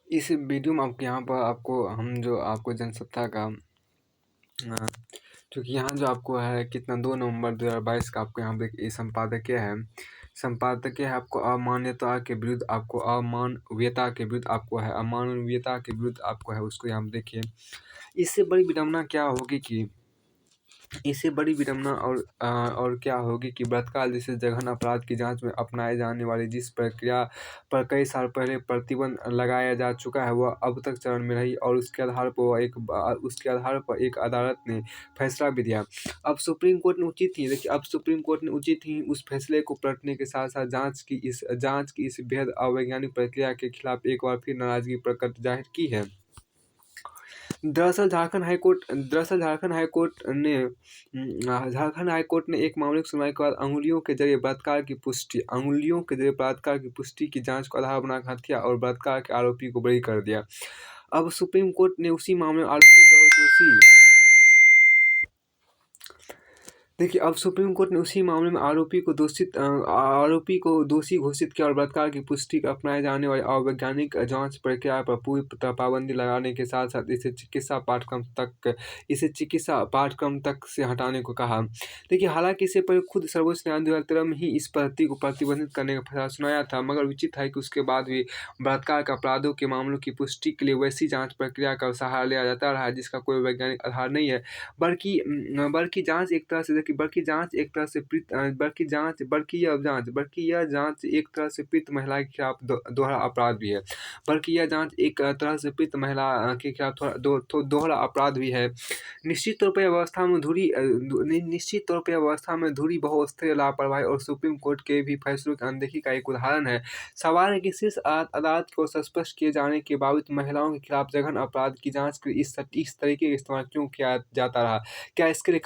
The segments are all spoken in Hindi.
इस वीडियो में आपको यहाँ पर आपको हम जो आपको जनसत्ता का अ, चूँकि यहाँ जो आपको है कितना 2 नवंबर 2022 का आपको यहाँ पे ये संपादकीय है। संपादकीय है आपको अमान्यता के विरुद्ध आपको अमानवीयता के विरुद्ध आपको है अमानवीयता के विरुद्ध आपको है उसको यहाँ पे देखिए। इससे बड़ी विडंबना क्या होगी कि इससे बड़ी विडंबना और क्या होगी कि बलात्कार जैसे जघन्य अपराध की जांच में अपनाए जाने वाली जिस प्रक्रिया पर कई साल पहले प्रतिबंध लगाया जा चुका है वह अब तक चरण में रही और उसके आधार पर एक अदालत ने फैसला भी दिया। अब सुप्रीम कोर्ट ने उचित ही देखिए अब सुप्रीम कोर्ट ने उचित ही उस फैसले को पलटने के साथ साथ जांच की इस बेहद अवैज्ञानिक प्रक्रिया के खिलाफ एक बार फिर नाराजगी प्रकट जाहिर की है। दरअसल झारखंड हाई कोर्ट ने एक मामले की सुनवाई के बाद अंगुलियों के जरिए बलात्कार की पुष्टि की जांच को आधार बनाकर हत्या और बलात्कार के आरोपी को बरी कर दिया। अब सुप्रीम कोर्ट ने उसी मामले में आरोपी को दोषी घोषित किया और बलात्कार की पुष्टि का अपनाए जाने वाली अवैज्ञानिक जांच प्रक्रिया पर पूरी पाबंदी लगाने के साथ साथ इसे चिकित्सा पाठ्यक्रम तक से हटाने को कहा। देखिए हालांकि इससे पहले खुद सर्वोच्च न्यायालय 2013 में ही इस पद्धति को प्रतिबंधित करने का फैसला सुनाया था, मगर विचित्र है कि उसके बाद भी बलात्कार के अपराधों के मामलों की पुष्टि के लिए वैसी जांच प्रक्रिया का सहारा लिया जाता रहा है जिसका कोई वैज्ञानिक आधार नहीं है। बल्कि जांच एक तरह से देखिए बल्कि यह जांच एक तरह से पीड़ित महिला के खिलाफ दोहरा अपराध भी है। दोहरा अपराध भी है। निश्चित तौर पर यह अवस्था में धुरी बहुस्तरीय लापरवाही और सुप्रीम कोर्ट के भी फैसलों की अनदेखी का एक उदाहरण है। सवाल है कि शीर्ष अदालत को स्पष्ट किए जाने के बावजूद महिलाओं के खिलाफ जघन्य अपराध की जांच के इस तरीके का इस्तेमाल क्यों किया जाता रहा? क्या इसके लिए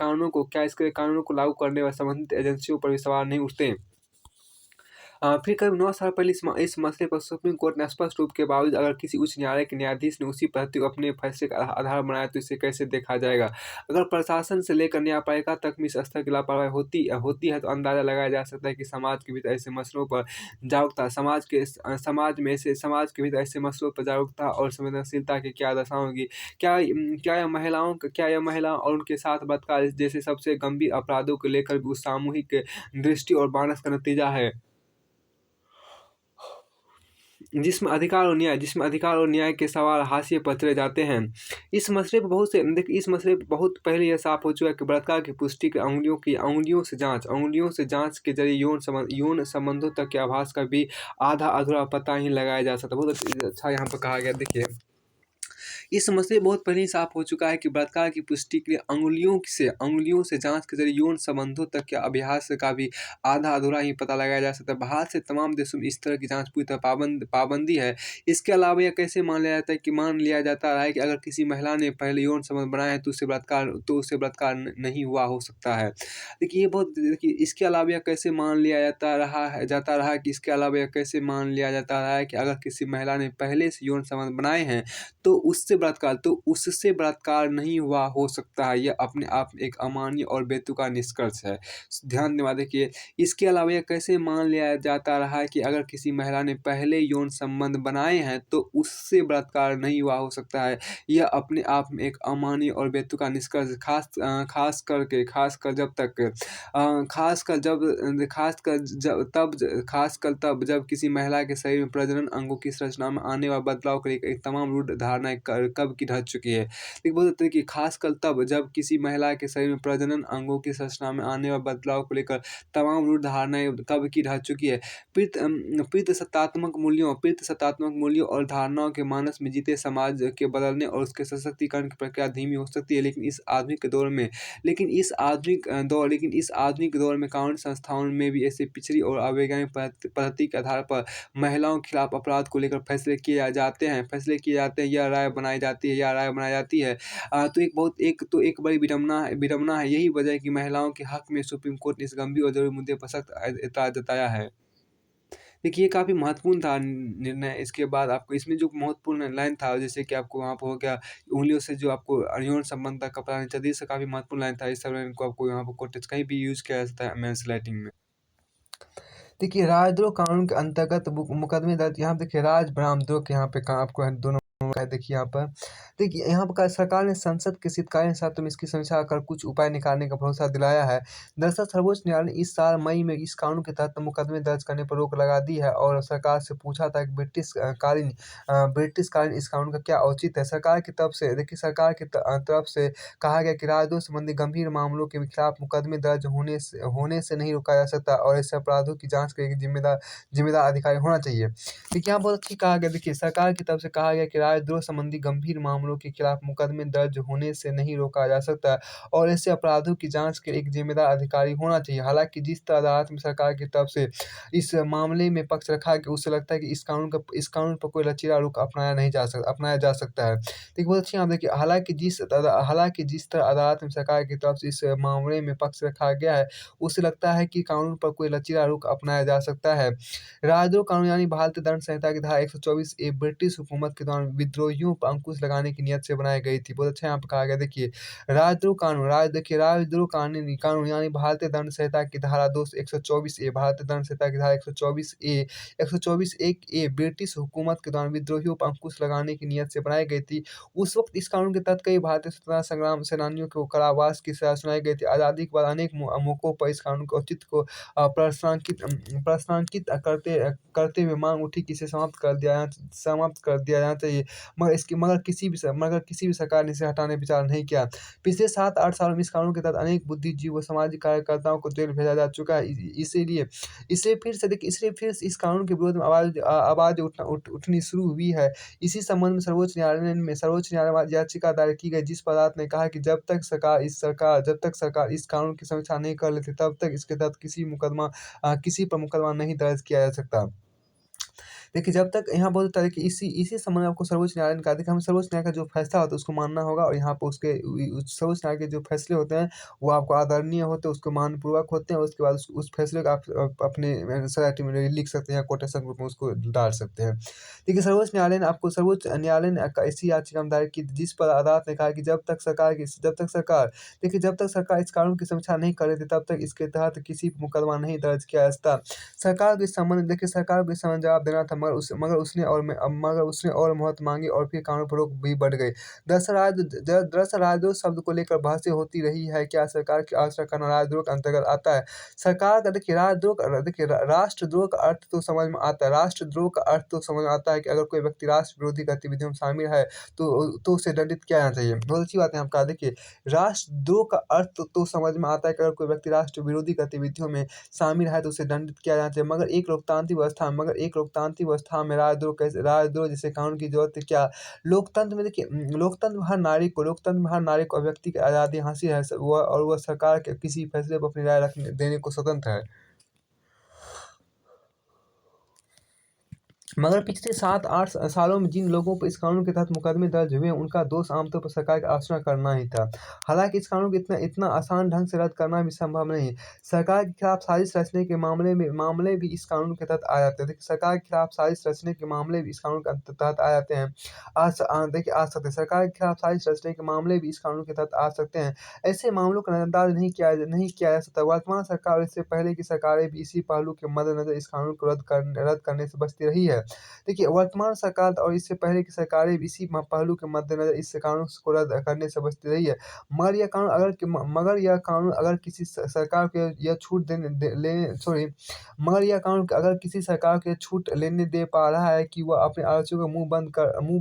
कानूनों को लागू करने वाली संबंधित एजेंसियों पर भी सवाल नहीं उठते? फिर करीब 9 साल पहले इस मसले पर सुप्रीम कोर्ट ने स्पष्ट रूप के बावजूद अगर किसी उच्च न्यायालय के न्यायाधीश ने उसी पद्धति को अपने फैसले का आधार बनाया तो इसे कैसे देखा जाएगा? अगर प्रशासन से लेकर न्यायपालिका तक में इस स्तर की लापरवाही होती है तो अंदाजा लगाया जा सकता है कि समाज के भीतर ऐसे मसलों पर जागरूकता और संवेदनशीलता की क्या दशा होगी? क्या यह महिलाओं और उनके साथ बलात्कार जैसे सबसे गंभीर अपराधों को लेकर भी उस सामूहिक दृष्टि और मानस का नतीजा है जिसमें अधिकार और न्याय के सवाल हाशिए पर चले जाते हैं। इस मसले पर बहुत पहले यह साफ हो चुका है कि बलात्कार की पुष्टि के अंगुलियों से जांच के जरिए यौन संबंधों तक के आभास का भी आधा अधूरा पता ही लगाया जा सकता है। बहुत अच्छा यहाँ पर कहा गया। देखिए इस मसले बहुत पहले ही साफ हो चुका है कि बलात्कार की पुष्टि के लिए अंगुलियों से जांच के जरिए यौन संबंधों तक के अभ्यास का भी आधा अधूरा ही पता लगाया जा सकता है। बाहर से तमाम देशों में इस तरह की जांच पूरी तरह पाबंदी है। इसके अलावा यह कैसे मान लिया जाता रहा है कि अगर किसी महिला ने पहले यौन संबंध बनाए हैं तो उससे बलात्कार नहीं हुआ हो सकता है। देखिए इसके अलावा यह कैसे मान लिया जाता रहा कि अगर किसी महिला ने पहले से यौन संबंध बनाए हैं तो उससे बलात्कार नहीं हुआ हो सकता है। यह अपने आप में एक अमान्य और बेतुका निष्कर्ष है। ध्यान देना देखिए इसके अलावा यह कैसे मान लिया जाता रहा है कि अगर किसी महिला ने पहले यौन संबंध बनाए हैं तो उससे बलात्कार नहीं हुआ हो सकता है। यह अपने आप में एक अमान्य और बेतुका निष्कर्ष खासकर तब जब किसी महिला के शरीर में प्रजनन अंगों की संरचना में आने वाले बदलाव को लेकर एक तमाम रूढ़ धारणाएं कब की ढह चुकी है। देखिए बोल सकते हैं कि खासकर तब जब किसी महिला के शरीर में प्रजनन अंगों की संरचना में आने वाले बदलाव को लेकर तमाम रूढ़ धारणाएं कब की ढह चुकी है। प्रीत सत्तात्मक मूल्यों और धारणाओं के मानस में जीते समाज के बदलने और उसके सशक्तिकरण की प्रक्रिया धीमी हो सकती है, लेकिन इस आधुनिक दौर में कानूनी संस्थाओं में भी ऐसे पिछड़ी और अवैज्ञानिक पद्धति के आधार पर महिलाओं के खिलाफ अपराध को लेकर फैसले किए जाते हैं, यह राय बनाई जाती है। एक बड़ी विडंबना है। यही वजह है कि महिलाओं के हक में सुप्रीम कोर्ट ने इस गंभीर और जरूरी मुद्दे पर सख्त एतराज जताया है। देखिए ये काफ़ी महत्वपूर्ण था निर्णय। इसके बाद आपको इसमें जो महत्वपूर्ण लाइन था जैसे कि आपको वहाँ पर हो गया उँगलियों से जो आपको यौन संबंध तक का पता नहीं चलता, ये सब काफ़ी महत्वपूर्ण लाइन था। इस सब लाइन को आपको यहाँ पर कोटेज कहीं भी यूज़ किया जा सकता है मेंस राइटिंग में। देखिए, राजद्रोह कानून के अंतर्गत मुकदमे दर्ज यहाँ पे देखिए राजद्रोह के यहाँ पे कहाँ आपको है दोनों है देखिए यहाँ पर। देखिए यहाँ पर सरकार ने संसद के शीतकालीन सत्र में इसकी समीक्षा कर कुछ उपाय निकालने का भरोसा दिलाया है। दरअसल सर्वोच्च न्यायालय ने इस साल मई में इस कानून के तहत मुकदमे दर्ज करने पर रोक लगा दी है और सरकार से पूछा था कि ब्रिटिश कालीन इस कानून का क्या औचित्य है। सरकार की तरफ से देखिए सरकार की तरफ से कहा गया कि राजद्रोह संबंधी गंभीर मामलों के खिलाफ मुकदमे दर्ज होने से नहीं रोका जा सकता और ऐसे अपराधों की जांच के लिए जिम्मेदार जिम्मेदार अधिकारी होना चाहिए। देखिए यहाँ बहुत अच्छी कहा गया, देखिए सरकार की तरफ से कहा गया कि राजद्रोह संबंधी गंभीर मामलों के खिलाफ मुकदमे दर्ज होने से नहीं रोका जा सकता और ऐसे अपराधों की जांच के लिए एक जिम्मेदार अधिकारी होना चाहिए। हालांकि जिस तरह अदालत में सरकार की तरफ से इस मामले में पक्ष रखा गया, उससे लगता है कि इस कानून पर कोई लचीला रुख अपनाया जा सकता है। देखिए बहुत अच्छी यहाँ देखिए हालांकि जिस तरह अदालत में सरकार की तरफ से इस मामले में पक्ष रखा गया है, उससे लगता है कि कानून पर कोई लचीला रुख अपनाया जा सकता है। राजद्रोह कानून यानी भारतीय दंड संहिता की धारा 124 ए ब्रिटिश हुकूमत के दौरान विद्रोहियों पर अंकुश लगाने की नियत से बनाई गई थी। बहुत अच्छा यहाँ पे कहा गया, देखिए राजद्रोह कानून यानी भारतीय दंड संहिता की धारा 124 ए भारतीय दंड संहिता की धारा 124 ए ब्रिटिश हुकूमत के दौरान विद्रोहियों पर अंकुश लगाने की नियत से बनाई गई थी। उस वक्त इस कानून के तहत कई भारतीय स्वतंत्रता संग्राम सेनानियों को कारावास की सजा सुनाई गई थी। आज़ादी के बाद अनेक मौकों पर इस कानून के औचित्य को प्रश्नांकित करते हुए मांग उठी कि इसे समाप्त कर दिया जाना चाहिए, मगर किसी भी सरकार ने इसे हटाने विचार नहीं किया। पिछले 7-8 सालों में इस कानून के तहत अनेक बुद्धिजीवी व सामाजिक कार्यकर्ताओं को जेल भेजा जा चुका है। इसलिए फिर से इस कानून के विरोध में आवाज़ उठनी शुरू हुई है। इसी संबंध में सर्वोच्च न्यायालय में याचिका दायर की गई, जिस पर अदालत ने कहा कि जब तक सरकार इस कानून की समीक्षा नहीं कर लेती, तब तक इसके तहत किसी पर मुकदमा नहीं दर्ज किया जा सकता। देखिए जब तक यहाँ बहुत तरह की इसी संबंध में आपको सर्वोच्च न्यायालय ने कहा था कि हमें सर्वोच्च न्यायालय का जो फैसला होता है उसको मानना होगा और यहाँ पे सर्वोच्च न्यायालय के जो फैसले होते हैं वो आपको आदरणीय होते हैं, उसको मानपूर्वक होते हैं। उसके बाद उस फैसले को आप अपने सोसाइटी में लिख सकते हैं या कोटेशन ग्रुप में उसको डाल सकते हैं। देखिए सर्वोच्च न्यायालय ने ऐसी याचिका दायर की जिस पर अदालत ने कहा कि जब तक सरकार इस कानून की समीक्षा नहीं कर रही थी, तब तक इसके तहत किसी पर मुकदमा नहीं दर्ज किया जा सकता। सरकार को इस संबंध में जवाब देना था, मगर उसने और मोहलत मांगी और फिर कानून पर रोक भी बढ़ गई। दरअसल राजद्रोह शब्द को लेकर बहसें होती रही है, क्या सरकार की आलोचना करना राजद्रोह के अंतर्गत आता है? सरकार का देखिए राष्ट्रद्रोह का अर्थ तो समझ में आता है। राष्ट्रद्रोह का अर्थ तो समझ में आता है कि अगर कोई व्यक्ति राष्ट्र विरोधी गतिविधियों में शामिल है तो उसे दंडित किया जाना चाहिए। बहुत अच्छी बात है आपका, देखिए राष्ट्रद्रोह का अर्थ तो समझ में आता है कि अगर कोई व्यक्ति राष्ट्र विरोधी गतिविधियों में शामिल है तो उसे दंडित किया जाना चाहिए। मगर एक लोकतांत्रिक व्यवस्था में राजद्रोह जैसे कानून की जरूरत है क्या? लोकतंत्र में हर नागरिक और व्यक्ति की आज़ादी हासिल है, और वह सरकार के किसी फैसले पर अपनी राय देने को स्वतंत्र है। मगर पिछले 7-8 सालों में जिन लोगों पर इस कानून के तहत मुकदमे दर्ज हुए, उनका दोष आमतौर पर सरकार की आलोचना करना ही था। हालांकि इस कानून को इतना आसान ढंग से रद्द करना भी संभव नहीं है। सरकार के खिलाफ साजिश रचने के मामले भी इस कानून के तहत आ जाते हैं। देखिए सरकार के खिलाफ साजिश रचने के मामले भी इस कानून के तहत आ जाते हैं। आ सकते हैं। सरकार के खिलाफ साजिश रचने के मामले भी इस कानून के तहत आ सकते हैं। ऐसे मामलों का नजरअंदाज नहीं किया जा सकता। वर्तमान सरकार और इससे पहले की सरकारें भी इसी पहलू के मद्देनजर इस कानून को रद्द करने से बचती रही है। देखिए वर्तमान सरकार और इससे पहले की सरकारें भी इसी पहलू के मद्देनजर इस कानून को रद्द करने से बचती रही है। मगर यह कानून अगर किसी सरकार को यह छूट मगर यह कानून अगर किसी सरकार को छूट लेने दे पा रहा है कि वह अपने आलोचकों को मुंह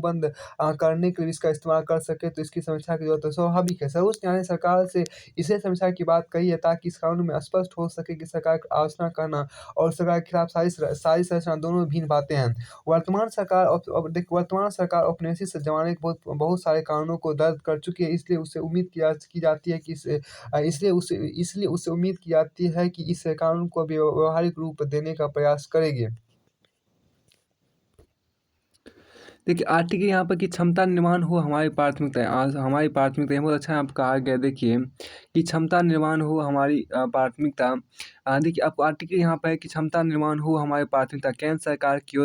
बंद करने के लिए इसका इस्तेमाल कर सके, तो इसकी समीक्षा की जरूरत है। स्वाभाविक है। सर्वोच्च न्यायालय ने सरकार से इसे समीक्षा की बात कही है ताकि इस कानून में स्पष्ट हो सके कि सरकार की आलोचना करना और सरकार के खिलाफ साजिश रचना दोनों भिन्न बातें हैं। वर्तमान सरकार औपनिवेशिक ज़माने के बहुत सारे कानूनों को रद्द कर चुकी है, इसलिए उससे उम्मीद की जाती है कि इस कानून को व्यावहारिक रूप देने का प्रयास करेगी। देखिए आर्थिक यहाँ पर कि क्षमता निर्माण हो हमारी प्राथमिकता है। आज हमारी प्राथमिकता है, बहुत अच्छा यहाँ पे कहा गया है, देखिए कि क्षमता निर्माण हो हमारी प्राथमिकता। देखिए आपको आर्थिक यहाँ पर है कि क्षमता निर्माण हो हमारी प्राथमिकता। केंद्र सरकार की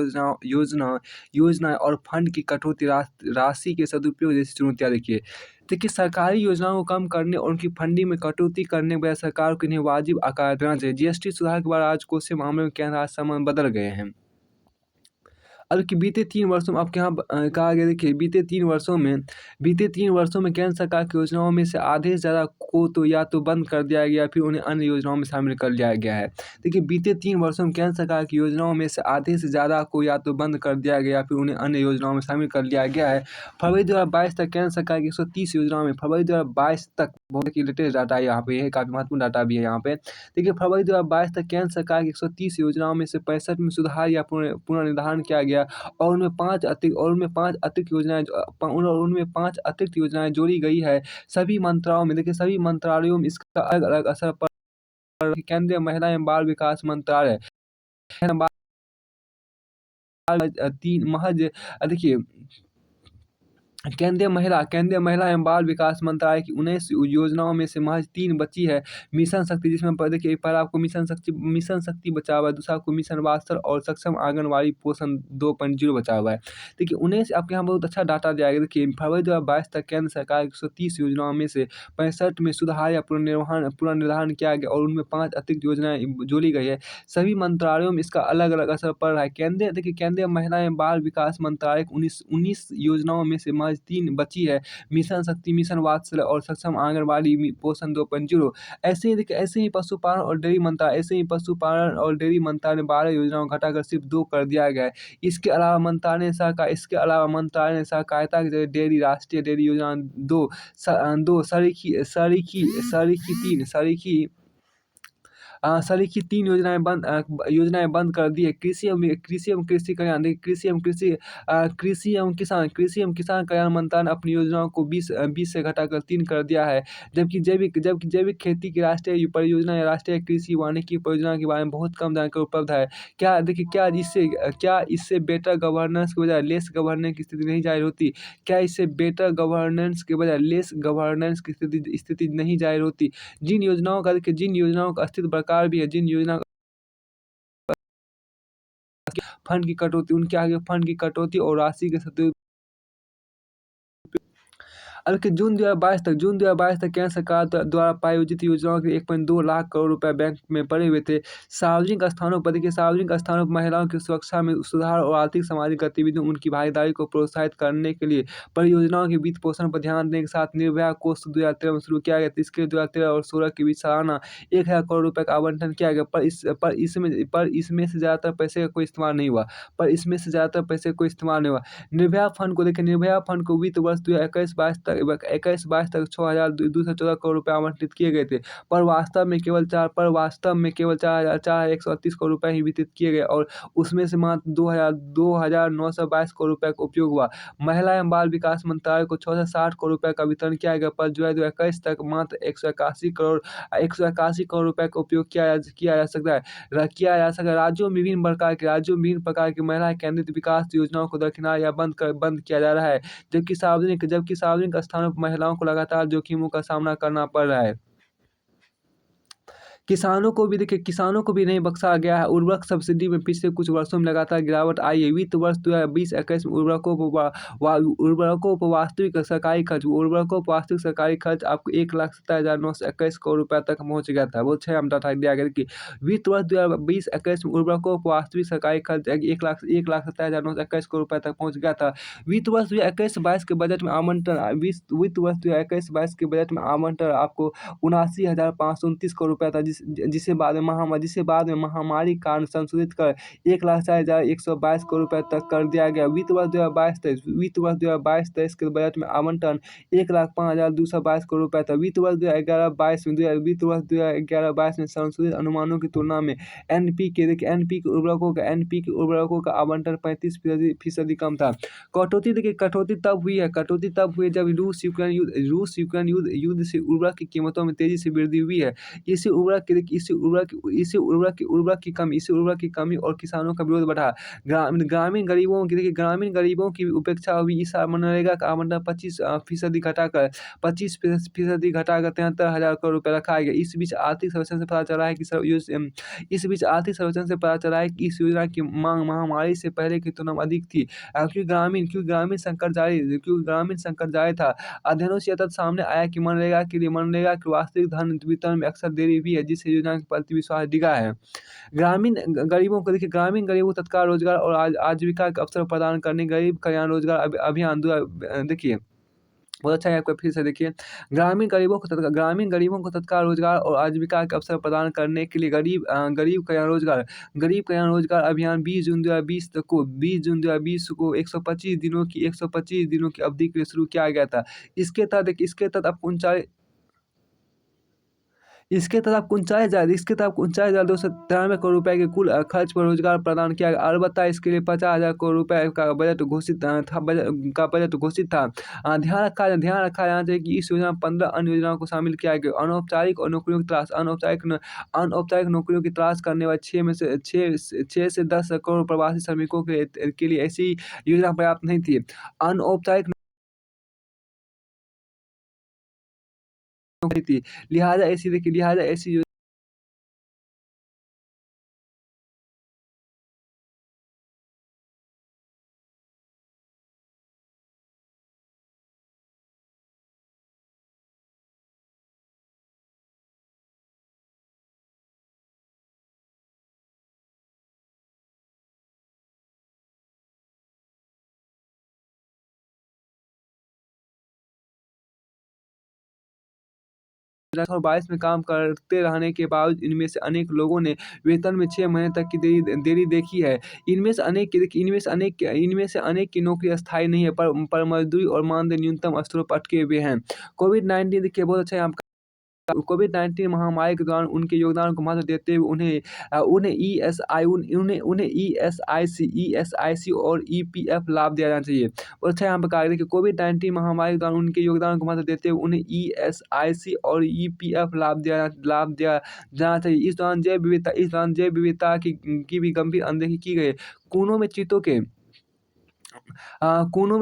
योजनाएं और फंड की कटौती, राशि के सदुपयोग जैसी चुनौतियाँ। देखिए सरकारी योजनाओं को कम करने और उनकी फंडिंग में कटौती करने के बजाय सरकार को इन्हें वाजिब आकार देना चाहिए। जीएसटी सुधार के बाद राजकोषीय से मामले में केंद्र राज्य संबंध बदल गए हैं। अब कि बीते 3 वर्षों में आपके यहाँ कहा गया, देखिए बीते 3 वर्षों में केंद्र सरकार की योजनाओं में से आधे से ज़्यादा को तो या तो बंद कर दिया गया, फिर उन्हें अन्य योजनाओं में शामिल कर लिया गया है। देखिए बीते 3 वर्षों में केंद्र सरकार की योजनाओं में से आधे से ज़्यादा को या तो बंद कर दिया गया, फिर उन्हें अन्य योजनाओं में शामिल कर लिया गया है। फरवरी 2022 तक केंद्र सरकार की 130 योजनाओं में, फरवरी 2022 तक, बहुत ही लेटेस्ट डाटा है यहाँ पे, ये काफ़ी महत्वपूर्ण डाटा भी है यहाँ पे। देखिए फरवरी 2022 तक केंद्र सरकार की 130 योजनाओं में से 65 में सुधार या पुनर्निर्धारण किया गया और उनमें 5 अतिरिक्त योजनाएँ जोड़ी गई है। सभी मंत्रालयों में, देखिए सभी मंत्रालयों में इसका अलग-अलग असर पड़ रहा है। केंद्रीय महिला एवं बाल विकास मंत्रालय, तीन महज देखिए केंद्रीय महिला एवं बाल विकास मंत्रालय की 19 योजनाओं में से महज 3 बची है। मिशन शक्ति, जिसमें देखिए पहला आपको मिशन शक्ति बचा हुआ है, दूसरा आपको मिशन वात्सल और सक्षम आंगनवाड़ी पोषण 2.0 बचा हुआ है। देखिए 19 आपके यहाँ बहुत अच्छा डाटा दिया गया। देखिए फरवरी 2022 तक केंद्र सरकार की 130 योजनाओं में से 65 में सुधार या पुनर्निर्धारण किया गया और उनमें 5 अतिरिक्त योजनाएँ जोड़ी गई है। सभी मंत्रालयों में इसका अलग-अलग असर पड़ रहा है। केंद्रीय महिला एवं बाल विकास मंत्रालय की 19 योजनाओं में से महज 3 बची है। मिशन शक्ति, मिशन वात्सल्य और सक्षम आंगनवाड़ी पोषण 2.0। ऐसे ही पशुपालन और डेयरी मंत्रालय ने 12 योजनाओं को घटाकर सिर्फ 2 कर दिया गया है। इसके अलावा मंत्रालय ने सहकारिता की जगह डेयरी, राष्ट्रीय डेयरी योजना 2, सरीखी 3 योजनाएँ बंद कर दी है। कृषि एवं कृषि कल्याण, देखिए कृषि एवं किसान कल्याण मंत्रालय ने अपनी योजनाओं को 20 से घटाकर 3 कर दिया है। जबकि जैविक खेती की राष्ट्रीय परियोजना या राष्ट्रीय कृषि वानिकी परियोजना के बारे में बहुत कम जानकारी उपलब्ध है। क्या इससे बेटर गवर्नेंस के बजाय लेस गवर्नेंस की स्थिति नहीं जाहिर होती? क्या इससे बेटर गवर्नेंस के बजाय लेस गवर्नेंस की स्थिति नहीं जाहिर होती? जिन योजनाओं का अस्तित्व बरकरार भी है, जिन योजना फंड की कटौती, उनके आगे फंड की कटौती और राशि के सदुपयोग। बल्कि जून 2022 तक केंद्र सरकार द्वारा प्रायोजित योजनाओं के 1.2 लाख करोड़ रुपए बैंक में पड़े हुए थे। सार्वजनिक स्थानों पर महिलाओं की सुरक्षा में सुधार और आर्थिक सामाजिक गतिविधियों में उनकी भागीदारी को प्रोत्साहित करने के लिए परियोजनाओं के वित्त पोषण पर ध्यान देने के साथ निर्भया कोष 2013 में शुरू किया गया था। इसके लिए 2013 और 2016 के बीच सालाना 1,000 करोड़ रुपए का आवंटन किया गया, पर इसमें से ज़्यादातर पैसे का कोई इस्तेमाल नहीं हुआ। निर्भया फंड को वित्त वर्ष 2021-22 तक 6,214 करोड़ रुपए आवंटित किए गए थे, पर वास्तव में केवल 4,138 करोड़ रुपए ही वितरित किए गए और उसमें से मात्र 2,922 करोड़ रुपए का उपयोग हुआ। महिला एवं बाल विकास मंत्रालय को 660 करोड़ रुपए का वितरण किया गया, पर जुलाई 2021 तक मात्र 181 करोड़ रुपए का उपयोग किया जा सकता है। राज्यों में विभिन्न प्रकार की महिला केंद्रित विकास योजनाओं को दरकिनार या बंद किया जा रहा है, जबकि सार्वजनिक स्थानों पर महिलाओं को लगातार जोखिमों का सामना करना पड़ रहा है। किसानों को भी नहीं बख्शा गया है। उर्वरक सब्सिडी में पिछले कुछ वर्षों में लगातार गिरावट आई है। वित्त वर्ष 2020-21 में उर्वरकों पर वास्तविक सरकारी खर्च आपको 1,27,921 करोड़ रुपए तक पहुँच गया था। बहुत अच्छा डाटा दिया गया कि वित्त वर्ष 2020-21 में उर्वरकों पर वास्तविक सरकारी खर्च 1,27,921 करोड़ रुपए तक पहुँच गया था। वित्त वर्ष 2021-22 के बजट में आवंटन आपको 79,529 करोड़ रुपए था, जिसे बाद में महामारी के कारण संशोधित कर 1,40,122 करोड़ रुपए तक कर दिया गया। वित्त वर्ष 2022-23 के बजट में आवंटन 1,05,222 करोड़ रुपए था। वित्त वर्ष 2011-22 में संशोधित अनुमानों की तुलना में एनपीके उर्वरकों का आवंटन 35% कम था। कटौती तब हुई जब रूस यूक्रेन युद्ध से उर्वरक की कीमतों में तेजी से वृद्धि हुई है। इससे उर्वरक उर्वरक की कमी और किसानों का विरोध बढ़ा। ग्रामीण गरीबों की उपेक्षा हुई। इस साल मनरेगा का आवंटन 25% घटाकर 25% घटाकर 73,000 करोड़ रुपए रखा गया। इस बीच आर्थिक सर्वेक्षण से पता चला है कि इस योजना की मांग महामारी से पहले की तुलना में अधिक थी। क्योंकि ग्रामीण संकट जारी था। अध्ययनों से यह तथ्य सामने आया कि मनरेगा की वास्तविक धन वितरण में अक्सर देरी हुई है, जिससे योजना के प्रति विश्वास डिगा है। ग्रामीण गरीबों को तत्काल रोजगार और आजीविका के अवसर प्रदान करने गरीब कल्याण रोजगार अभियान देखिए बहुत अच्छा है। आपका फिर से देखिए, ग्रामीण गरीबों को तत्काल रोजगार और आजीविका के अवसर प्रदान करने के लिए गरीब कल्याण रोजगार अभियान 20 जून 2020 को 125 दिनों की अवधि के लिए शुरू किया गया था। इसके तहत 39,293 करोड़ रुपए के कुल खर्च पर रोजगार प्रदान किया गया। अलबत्ता इसके लिए 50,000 करोड़ रुपए का बजट घोषित था। ध्यान रखा जाना चाहिए कि इस योजना में 15 अन्य योजनाओं को शामिल किया गया। अनौपचारिक नौकरियों की तलाश करने वाले 6 से 10 करोड़ प्रवासी श्रमिकों के लिए ऐसी योजना पर्याप्त नहीं थी। अनौपचारिक नौकरी थी, लिहाजा ऐसी और 22 में काम करते रहने के बावजूद इनमें से अनेक लोगों ने वेतन में 6 महीने तक की देरी देखी है। इनमें से अनेक की नौकरी अस्थायी नहीं है, पर मजदूरी और मानदेय न्यूनतम स्तरों पर अटके हुए हैं। कोविड-19 देखिए बहुत अच्छा यहाँ कोविड-19 महामारी के दौरान उनके योगदान को महत्व देते हुए उन्हें ईएसआईसी और ईपीएफ लाभ दिया जाना चाहिए। और अच्छा यहाँ पे कहा गया है कि कोविड-19 महामारी के दौरान उनके योगदान को महत्व देते हुए उन्हें ईएसआईसी और ईपीएफ लाभ दिया जाना चाहिए। इस दौरान जैव विविधता की भी गंभीर अनदेखी की गई है। कोनों में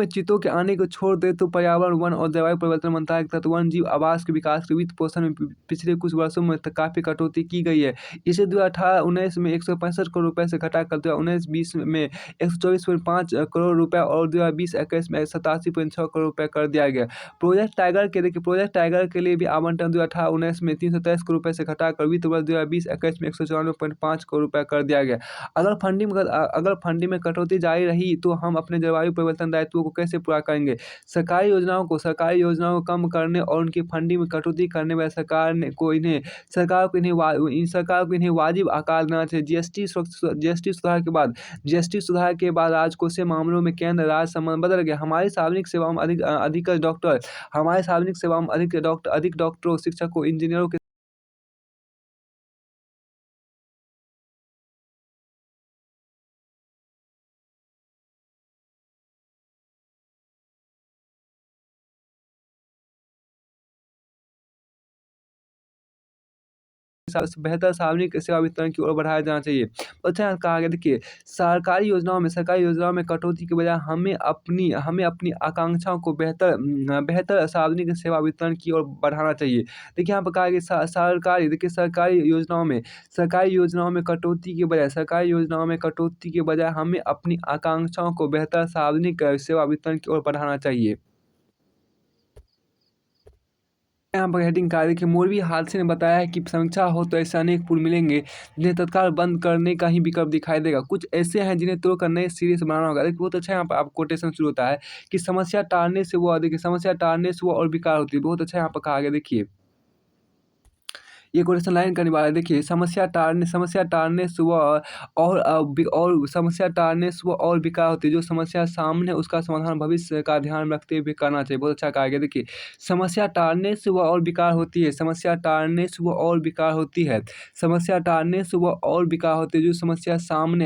चीतों के आने को छोड़ दे तो पर्यावरण, वन और जलवायु परिवर्तन मंत्रालय के तहत वन्य जीव आवास के विकास के वित्त पोषण में पिछले कुछ वर्षों में काफ़ी कटौती की गई है। इसे 2018-19 में 165 करोड़ रुपए से घटाकर 2019-20 में 124.5 करोड़ रुपए और 2020-21 में 87.6 करोड़ रुपए कर दिया गया। प्रोजेक्ट टाइगर के लिए भी आवंटन 2018-19 में 323 करोड़ रुपए से घटाकर वित्त वर्ष 2020-21 में 194.5 करोड़ रुपए कर दिया गया। अगर फंडिंग में कटौती जारी रही तो हम अपने जलवायु परिवर्तन दायित्वों को कैसे पूरा करेंगे? सरकारी योजनाओं को कम करने और उनकी फंडिंग में कटौती करने वाली सरकार को इन्हें वाजिब आकार देना चाहिए। जीएसटी सुधार के बाद राजकोषीय मामलों में केंद्र राज्य संबंध बदल गया। हमारी सार्वजनिक सेवाओं में अधिक डॉक्टरों, शिक्षकों, इंजीनियरों के बेहतर सार्वजनिक सेवा वितरण की ओर बढ़ाया जाना चाहिए। अच्छा कहा गया देखिए, सरकारी योजनाओं में कटौती के बजाय हमें अपनी आकांक्षाओं को बेहतर सार्वजनिक सेवा वितरण की ओर बढ़ाना चाहिए। देखिए यहाँ पर कहा गया सरकारी योजनाओं में कटौती के बजाय हमें अपनी आकांक्षाओं को बेहतर सार्वजनिक सेवा वितरण की ओर बढ़ाना चाहिए। यहाँ पर हेडिंग कहा है कि मोरबी हादसे ने बताया है कि समीक्षा हो तो ऐसे अनेक पुल मिलेंगे जिन्हें तत्काल बंद करने का ही विकल्प दिखाई देगा। कुछ ऐसे हैं जिन्हें तोड़कर नए सिरे से बनाना होगा। देखिए बहुत अच्छा यहाँ पर आप कोटेशन शुरू होता है कि समस्या टालने से वो और बेकार होती है। बहुत अच्छा यहाँ पर कहा गया देखिए, ये कोटेशन लाइन करने वाला है। देखिए समस्या टालने से वो और बेकार होती है। जो समस्या सामने है उसका समाधान भविष्य का ध्यान रखते हुए करना चाहिए। बहुत अच्छा कहा गया देखिए, समस्या टालने से वो और बेकार होती है। जो समस्या सामने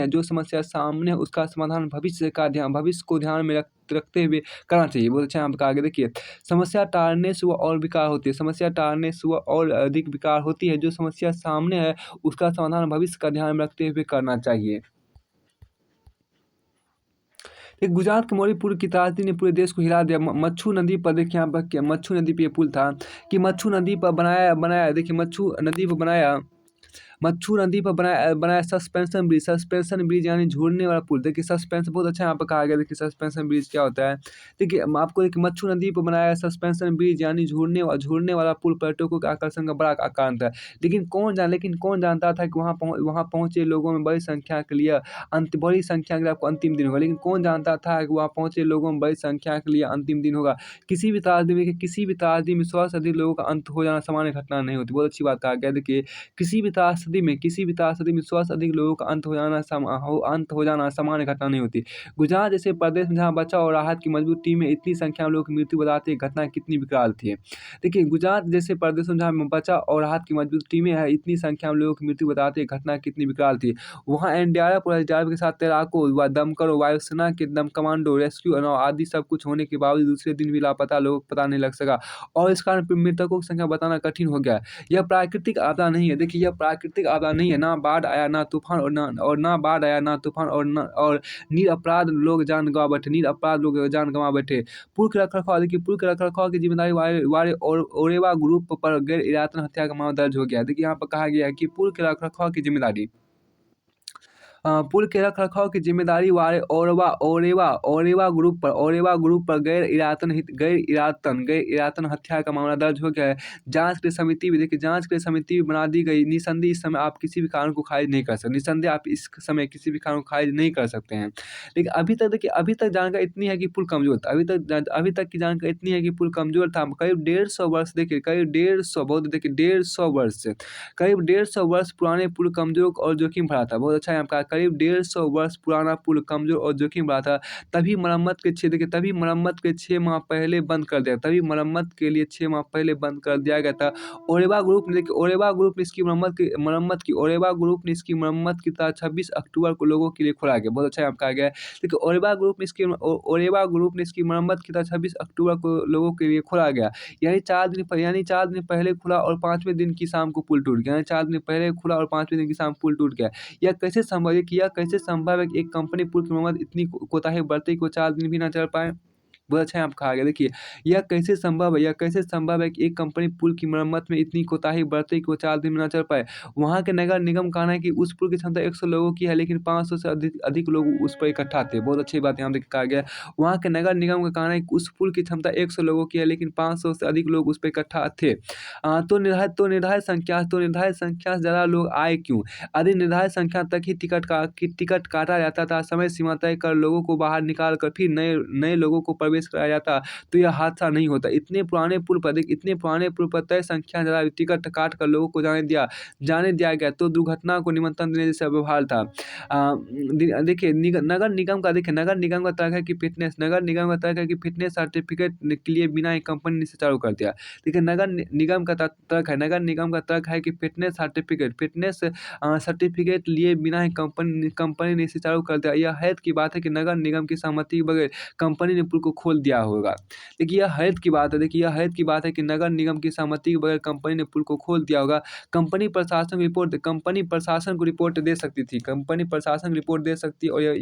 है उसका समाधान भविष्य को ध्यान में रखते हुए करना चाहिए। बहुत अच्छा यहाँ पे कहा गया, देखिए समस्या टालने से वह और विकार होती है, समस्या टालने से वह और अधिक विकार होती है। जो समस्या सामने है उसका समाधान भविष्य का ध्यान रखते हुए करना चाहिए। एक गुजरात के मौर्यपुर की त्रासदी ने पूरे देश को हिला दिया। मच्छू नदी पर देखिए यहाँ पर क्या मच्छू नदी पे ये पुल था कि मच्छू नदी पर बनाया बनाया देखिए मच्छू नदी पर बनाया मच्छू नदी पर बनाया बनाया सस्पेंशन ब्रिज यानी झूलने वाला पुल। देखिए सस्पेंशन बहुत अच्छा यहाँ पर कहा गया। देखिए सस्पेंशन ब्रिज क्या होता है, देखिए आपको देखिए मच्छू नदी पर बनाया सस्पेंशन ब्रिज यानी झूलने वाला पुल पर्यटकों के आकर्षण का बड़ा आकांत है। लेकिन कौन जानता था कि वहाँ पहुँचे लोगों में बड़ी संख्या के लिए आपको अंतिम दिन होगा। लेकिन कौन जानता था कि वहाँ पहुँचे लोगों में बड़ी संख्या के लिए अंतिम दिन होगा। किसी भी त्रासदी में 100 से अधिक लोगों का अंत हो जाना सामान्य घटना नहीं होती। बहुत अच्छी बात कहा गया। देखिए किसी भी त्रासदी में 100 से अधिक लोगों का अंत हो जाना सामान्य घटना नहीं होती। गुजरात जैसे प्रदेश में जहाँ बचाव और राहत की मजबूत टीमें इतनी संख्या में लोगों की मृत्यु बताती है, घटना कितनी विकराल थी। देखिए गुजरात जैसे प्रदेशों में जहाँ बचाव और राहत की मजबूत टीमें हैं, इतनी संख्या में लोगों की मृत्यु बताती है, घटना कितनी विकराल थी। वहाँ एनडीआरएफ और एसडीआरएफ के साथ तैराकों व दमकल वायुसेना के दम कमांडो रेस्क्यू आदि सब कुछ होने के बावजूद दूसरे दिन भी लापता लोगों को पता नहीं लग सका और इस कारण मृतकों की संख्या बताना कठिन हो गया। यह प्राकृतिक आपदा नहीं है। देखिए यह प्राकृतिक आपदा नहीं है। ना बाढ़ आया, ना तूफान और निरपराध लोग जान गंवा बैठे। पुल के रखरखाव की जिम्मेदारी वारे और ओरेवा ग्रुप पर गैर इरादतन हत्या का मामला दर्ज हो गया। देखिए यहाँ पर कहा गया है कि पुल के रखरखाव की जिम्मेदारी पुल के रखरखाव की जिम्मेदारी ओरेवा ग्रुप पर गैर इरादतन हत्या का मामला दर्ज हो गया है। जांच की समिति भी बना दी गई। निस्संदेह इस समय आप किसी भी कारण को खारिज नहीं कर सकते। निस्संदेह आप इस समय किसी भी कारण को खारिज नहीं कर सकते हैं। लेकिन अभी तक जानकारी इतनी है कि पुल कमजोर था। अभी तक की जानकारी इतनी है कि पुल कमजोर था। करीब 150 वर्ष देखिए करीब 150 वर्ष पुराने पुल कमजोर और जोखिम भरा था। बहुत अच्छा है आपका करीब 150 वर्ष पुराना पुल कमजोर और जोखिम भरा था। तभी मरम्मत के 6 माह पहले बंद कर दिया। तभी मरम्मत के लिए 6 माह पहले बंद कर दिया गया था। ओरेवा ग्रुप ने इसकी मरम्मत की था 26 अक्टूबर को लोगों के लिए खोला गया। बहुत अच्छा है आपका गया है। देखिए ओरेवा ग्रुप ने इसकी मरम्मत की था 26 अक्टूबर को लोगों के लिए खोला गया। यानी 4 दिन पहले खुला और 5वें दिन की शाम को पुल टूट गया। यानी 4 दिन पहले खुला और 5वें दिन की शाम पुल टूट गया। यह कैसे संभव है कि एक कंपनी पुल की मरम्मत इतनी कोताही बरते कि वो 4 दिन भी ना चल पाए? बहुत अच्छा यहाँ पे कहा गया। देखिए यह कैसे संभव है कि एक कंपनी पुल की मरम्मत में इतनी कोताही बरते कि वो 4 दिन में ना चल पाए? वहाँ के नगर निगम का कहना है कि उस पुल की क्षमता 100 लोगों की है, लेकिन 500 से अधिक लोग उस पर इकट्ठा थे। बहुत अच्छी बात यहाँ पे कहा गया है। वहाँ के नगर निगम का कहना है कि उस पुल की क्षमता 100 लोगों की है, लेकिन 500 से अधिक लोग उस पे इकट्ठा थे। निर्धारित संख्या से ज़्यादा लोग आए क्यों? यदि निर्धारित संख्या तक ही टिकट काटा जाता था, समय सीमा तय कर लोगों को बाहर निकाल कर फिर नए लोगों को प्रवेश कराया जाता, तो यह हादसा नहीं होता। इतने पुराने पुल पर तय संख्या ज़्यादा टिकट काट कर लोगों को जाने दिया गया तो दुर्घटना को निमंत्रण देने जैसा व्यवहार था। देखिए नगर निगम का तर्क है कि फिटनेस सर्टिफिकेट के लिए बिना ही कंपनी ने इसे चालू कर दिया। देखिए नगर निगम का तर्क है कि फिटनेस सर्टिफिकेट लिए बिना ही कंपनी ने इसे चालू कर दिया। यह हैत की बात है कि नगर निगम की सहमति के बगैर कंपनी ने पुल को खोल दिया होगा। देखिए यह हैत की बात है कि नगर निगम की सहमति के बगैर कंपनी ने पुल को खोल दिया होगा। कंपनी प्रशासन को रिपोर्ट दे सकती थी।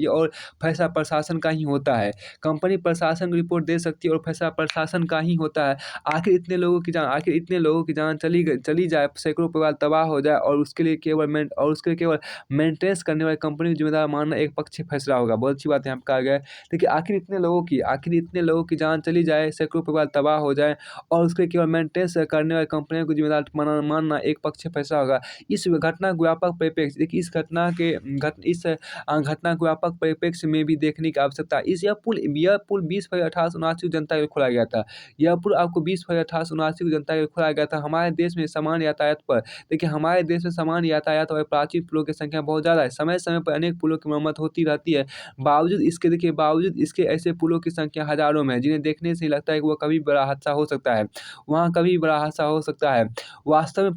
और फैसला प्रशासन का ही होता है। कंपनी प्रशासन को रिपोर्ट दे सकती है और फैसला प्रशासन का ही होता है। आखिर इतने लोगों की जान चली जाए, सैकड़ों परिवार तबाह हो जाए और उसके लिए केवल मेंटेनेंस करने वाली कंपनी को जिम्मेदार मानना एक पक्षीय फैसला होगा। बहुत अच्छी बात यहाँ पे कहा गया है। देखिए आखिर इतने लोगों की जान चली जाए, सैकड़ों परिवार तबाह हो जाए और उसके केवल मेंटेनेंस करने वाली कंपनियों को जिम्मेदार मानना एक पक्षीय फैसला होगा। इस घटना को व्यापक परिप्रेक्ष्य देखिए इस घटना को व्यापक परिप्रेक्ष्य में भी देखने की आवश्यकता है। यह पुल 20 फरवरी 1879 को जनता के लिए खोला गया था। यह पुल आपको 20 फरवरी 1879 को जनता के लिए खोला गया था। हमारे देश में सामान्य यातायात और प्राचीन पुलों की संख्या बहुत ज़्यादा है। समय-समय पर अनेक पुलों की मरम्मत होती रहती है। बावजूद इसके ऐसे पुलों की संख्या किनारों में है, जिन्हें देखने से ही लगता है कि वह कभी बड़ा हादसा हो सकता है, वहाँ कभी बड़ा हादसा हो सकता है। वास्तव में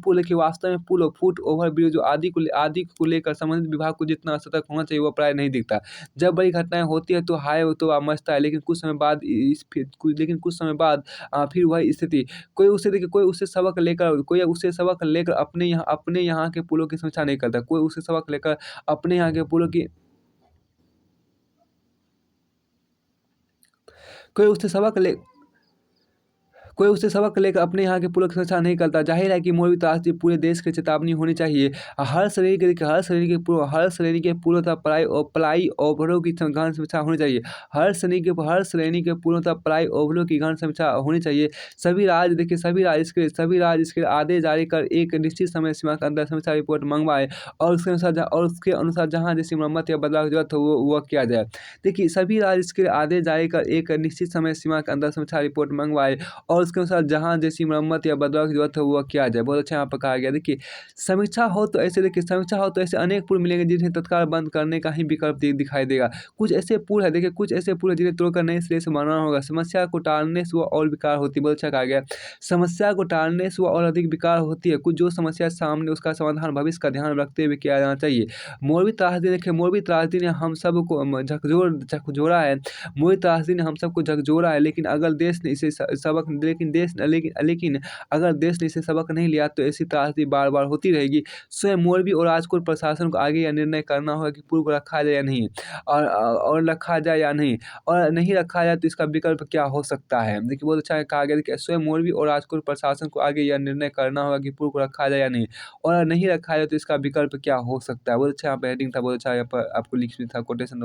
पुल, फुट ओवर ब्रिज आदि को लेकर संबंधित विभाग को जितना सतर्क होना चाहिए, वो प्राय नहीं दिखता। जब बड़ी घटनाएँ होती हैं तो हाय वो तो मचता है, लेकिन कुछ समय बाद फिर वही स्थिति। कोई उससे सबक लेकर अपने यहाँ के पुलों की समीक्षा नहीं करता। कोई उससे सबक लेकर अपने यहाँ के पुलों की कोई उससे सबक ले कोई उससे सबक लेकर अपने यहाँ के पुलों की सुरक्षा नहीं करता। ज़ाहिर है कि मोरबी त्रासदी पूरे देश की चेतावनी होनी चाहिए। हर श्रेणी के पुलों तथा पलाई ओवरों की गहन समीक्षा होनी चाहिए। हर श्रेणी के पुलों तथा पलाई ओवरों की गहन समीक्षा होनी चाहिए। सभी राज्य इसके आदेश जारी कर एक निश्चित समय सीमा के अंदर समीक्षा रिपोर्ट मंगवाएँ और उसके अनुसार जहाँ जैसी मरम्मत या बदलाव की ज़रूरत हो वो किया जाए। देखिए, सभी राज्य इसके आदेश जारी कर एक निश्चित समय सीमा के अंदर समीक्षा रिपोर्ट मंगवाएँ और उसके अनुसार जहाँ जैसी मरम्मत या बदलाव की ज़रूरत हो वो किया जाए। बहुत अच्छा यहाँ पर कहा गया। देखिए, समीक्षा हो तो ऐसे अनेक पुल मिलेंगे जिन्हें तत्काल बंद करने का ही विकल्प दिखाई देगा। कुछ ऐसे पुल हैं जिन्हें तोड़कर नए सिरे से बनाना होगा। समस्या को टालने से वो और बेकार होती है। बहुत अच्छा कहा गया। समस्या को टालने से वो और अधिक बेकार होती है। कुछ जो समस्या सामने उसका समाधान भविष्य का ध्यान रखते हुए किया जाना चाहिए। मोरबी त्रासदी ने हम सबको झकझोरा है। मोरबी त्रासदी ने हम सबको झकझोरा है, लेकिन अगर देश ने इसे सबक नहीं लिया तो ऐसी त्रासदी बार-बार होती रहेगी। स्वयं मोरबी और राजकोट प्रशासन को आगे यह निर्णय करना होगा कि पुल को रखा जाए या नहीं, और रखा जाए या नहीं, और नहीं रखा जाए तो इसका विकल्प क्या हो सकता है। देखिए, बहुत अच्छा कहा गया कि स्वयं मोरबी और राजकोट प्रशासन को आगे यह निर्णय करना होगा कि पुल को रखा जाए या नहीं, और नहीं रखा जाए तो इसका विकल्प क्या हो सकता है। बहुत अच्छा यहाँ पे हेडिंग था, बहुत अच्छा यहाँ पर आपको लिखना था, कोटेशन